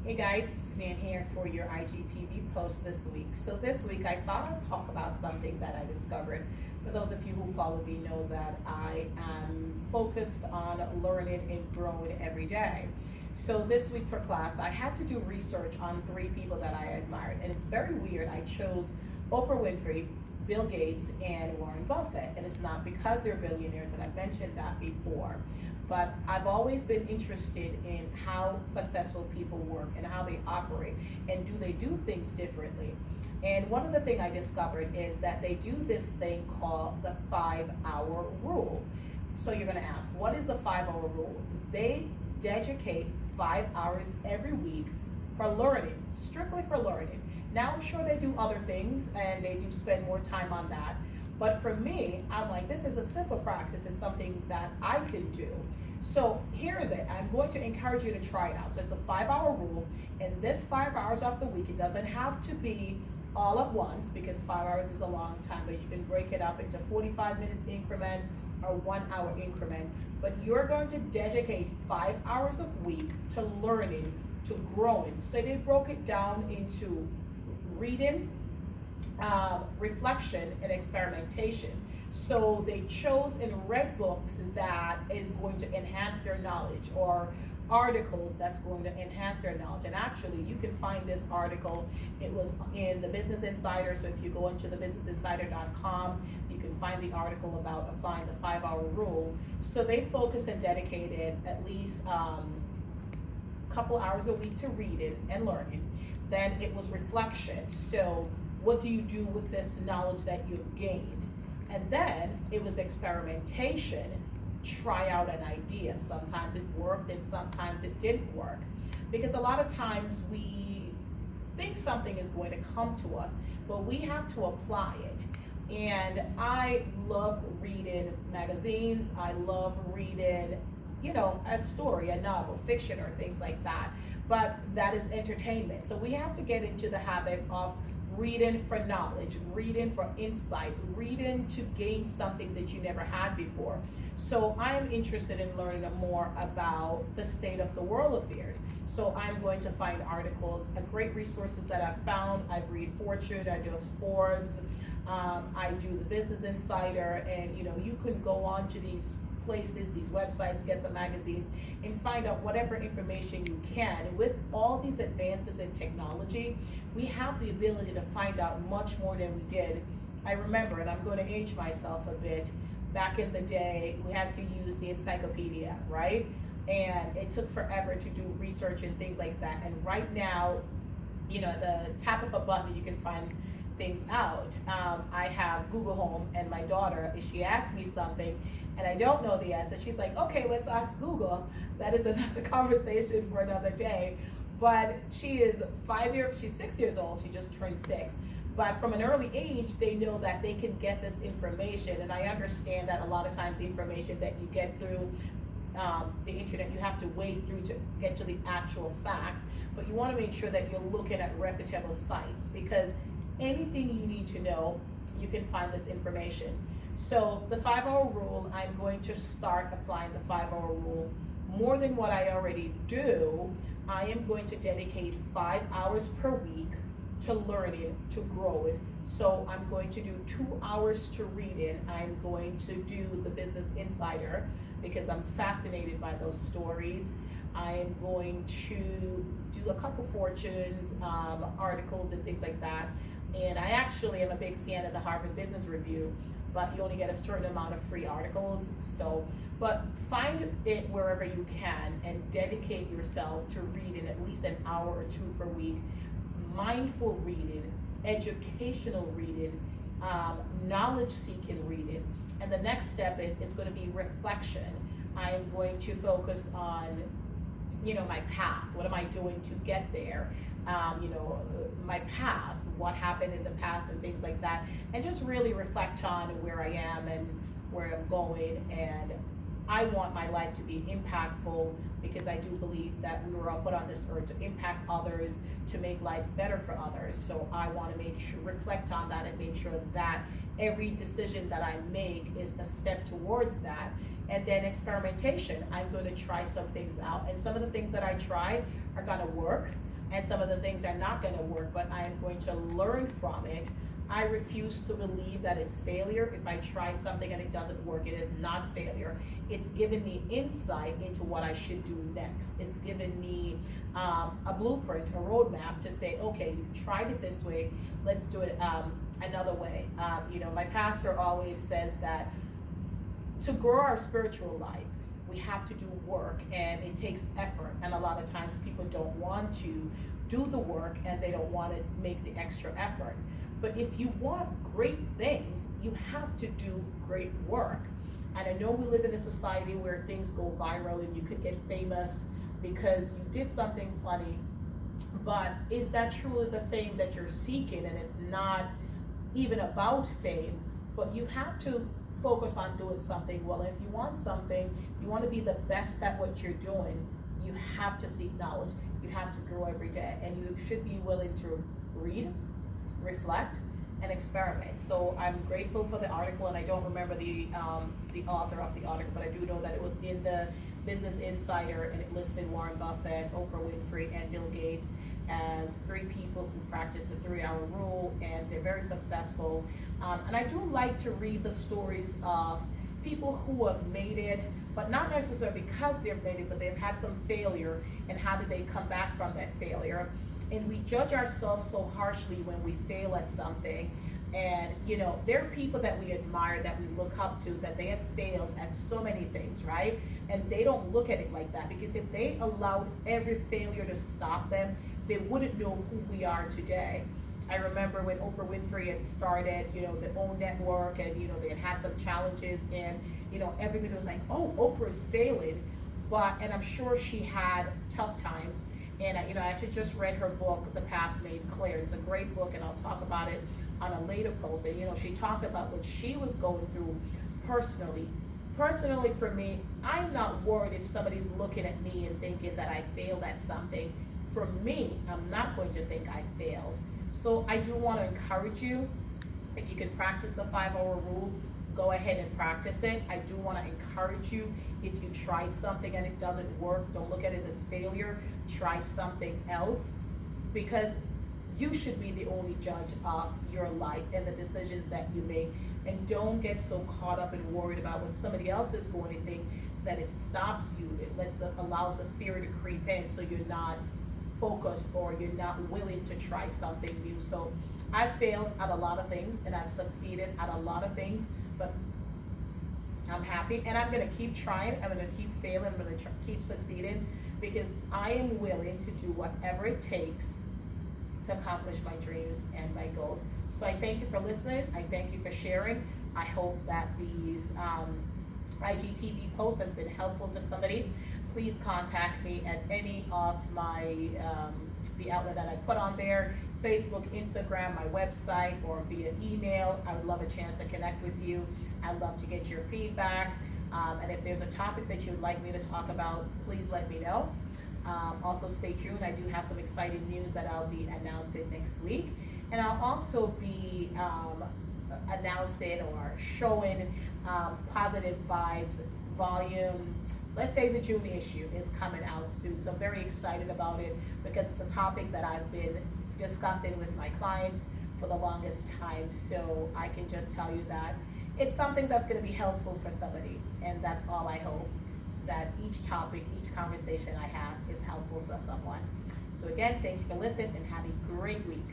Hey guys, Suzanne here for your IGTV post this week. So this week I thought I'd talk about something that I discovered. For those of you who follow me know that I am focused on learning and growing every day. So this week for class I had to do research on three people that I admired, and it's very weird. I chose Oprah Winfrey, Bill Gates, and Warren Buffett. And it's not because they're billionaires, and I've mentioned that before. But I've always been interested in how successful people work and how they operate, and do they do things differently. And one of the things I discovered is that they do this thing called the 5 hour rule. So you're going to ask, what is the 5 hour rule? They dedicate 5 hours every week for learning, strictly for learning. Now I'm sure they do other things and they do spend more time on that. But for me, I'm like, this is a simple practice. It's something that I can do. So here is it. I'm going to encourage you to try it out. So it's the 5 hour rule. And this 5 hours of the week, it doesn't have to be all at once because 5 hours is a long time, but you can break it up into 45 minutes increment or 1 hour increment. But you're going to dedicate 5 hours a week to learning, to growing. So they broke it down into reading, reflection, and experimentation. So they chose and read books that is going to enhance their knowledge, or articles that's going to enhance their knowledge. And actually, you can find this article. It was in the Business Insider. So if you go into the businessinsider.com, you can find the article about applying the 5 hour rule. So they focused and dedicated at least couple hours a week to reading and learning. Then it was reflection. So what do you do with this knowledge that you've gained? And then it was experimentation. Try out an idea. Sometimes it worked and sometimes it didn't work. Because a lot of times we think something is going to come to us, but we have to apply it. And I love reading magazines. I love reading, a story, a novel, fiction, or things like that. But that is entertainment. So we have to get into the habit of reading for knowledge, reading for insight, reading to gain something that you never had before. So I am interested in learning more about the state of the world affairs. So I'm going to find articles, great resources that I've found. I've read Fortune, I do Forbes, I do the Business Insider, and you can go on to these places, these websites, get the magazines, and find out whatever information you can. And with all these advances in technology, we have the ability to find out much more than we did. I remember, and I'm going to age myself a bit, back in the day, we had to use the encyclopedia, right? And it took forever to do research and things like that. And right now, the tap of a button, you can find things out. I have Google Home, and my daughter, if she asks me something and I don't know the answer, she's like, okay, let's ask Google. That is another conversation for another day. But she's 6 years old, she just turned 6. But from an early age, they know that they can get this information. And I understand that a lot of times the information that you get through the internet, you have to wade through to get to the actual facts. But you want to make sure that you're looking at reputable sites, because anything you need to know, you can find this information. So the 5 hour rule, I'm going to start applying the 5 hour rule more than what I already do. I am going to dedicate 5 hours per week to learning, to growing. So I'm going to do 2 hours to reading. I'm going to do the Business Insider because I'm fascinated by those stories. I am going to do a couple Fortunes, articles and things like that. And I actually am a big fan of the Harvard Business Review, but you only get a certain amount of free articles. But find it wherever you can and dedicate yourself to reading at least an hour or two per week. Mindful reading, educational reading, knowledge-seeking reading. And the next step is going to be reflection. I am going to focus on my path. What am I doing to get there? My past, what happened in the past and things like that, and just really reflect on where I am and where I'm going. And I want my life to be impactful because I do believe that we were all put on this earth to impact others, to make life better for others. So I want to reflect on that and make sure that every decision that I make is a step towards that. And then experimentation, I'm going to try some things out, and some of the things that I try are going to work. and some of the things are not going to work, but I am going to learn from it. I refuse to believe that it's failure. If I try something and it doesn't work, it is not failure. It's given me insight into what I should do next. It's given me a blueprint, a roadmap to say, okay, you've tried it this way, let's do it another way. My pastor always says that to grow our spiritual life, we have to do work, and it takes effort. And a lot of times people don't want to do the work, and they don't want to make the extra effort. But if you want great things, you have to do great work. And I know we live in a society where things go viral and you could get famous because you did something funny. But is that truly the fame that you're seeking? And it's not even about fame, but you have to focus on doing something well. And if you want something, if you want to be the best at what you're doing, you have to seek knowledge. You have to grow every day, and you should be willing to read, reflect, and experiment. So I'm grateful for the article, and I don't remember the author of the article, but I do know that it was in the Business Insider, and it listed Warren Buffett, Oprah Winfrey, and Bill Gates as 3 people who practice the 3-hour rule, and they're very successful. And I do like to read the stories of people who have made it, but not necessarily because they've made it, but they've had some failure, and how did they come back from that failure. And we judge ourselves so harshly when we fail at something. And there are people that we admire, that we look up to, that they have failed at so many things, right? And they don't look at it like that, because if they allowed every failure to stop them, they wouldn't know who we are today. I remember when Oprah Winfrey had started, their own network, and they had some challenges, and everybody was like, "Oh, Oprah's failing," and I'm sure she had tough times. And I actually just read her book, The Path Made Clear. It's a great book, and I'll talk about it on a later post. And she talked about what she was going through personally. Personally, for me, I'm not worried if somebody's looking at me and thinking that I failed at something. For me, I'm not going to think I failed. So I do want to encourage you, if you can practice the 5-hour rule, go ahead and practice it. I do want to encourage you, if you tried something and it doesn't work, don't look at it as failure. Try something else, because you should be the only judge of your life and the decisions that you make. And don't get so caught up and worried about what somebody else is going to think that it stops you. It allows the fear to creep in, so you're not focused, or you're not willing to try something new. So I've failed at a lot of things, and I've succeeded at a lot of things, but I'm happy, and I'm going to keep trying. I'm going to keep failing. I'm going to keep succeeding, because I am willing to do whatever it takes to accomplish my dreams and my goals. So I thank you for listening. I thank you for sharing. I hope that these IGTV posts has been helpful to somebody. Please contact me at any of my the outlet that I put on there: Facebook, Instagram, my website, or via email. I would love a chance to connect with you. I'd love to get your feedback. And if there's a topic that you'd like me to talk about, please let me know. Also stay tuned. I do have some exciting news that I'll be announcing next week. And I'll also be announcing or showing Positive Vibes volume, let's say the June issue is coming out soon. So I'm very excited about it, because it's a topic that I've been discussing with my clients for the longest time. So I can just tell you that it's something that's going to be helpful for somebody. And that's all I hope, that each topic, each conversation I have is helpful to someone. So again, thank you for listening, and have a great week.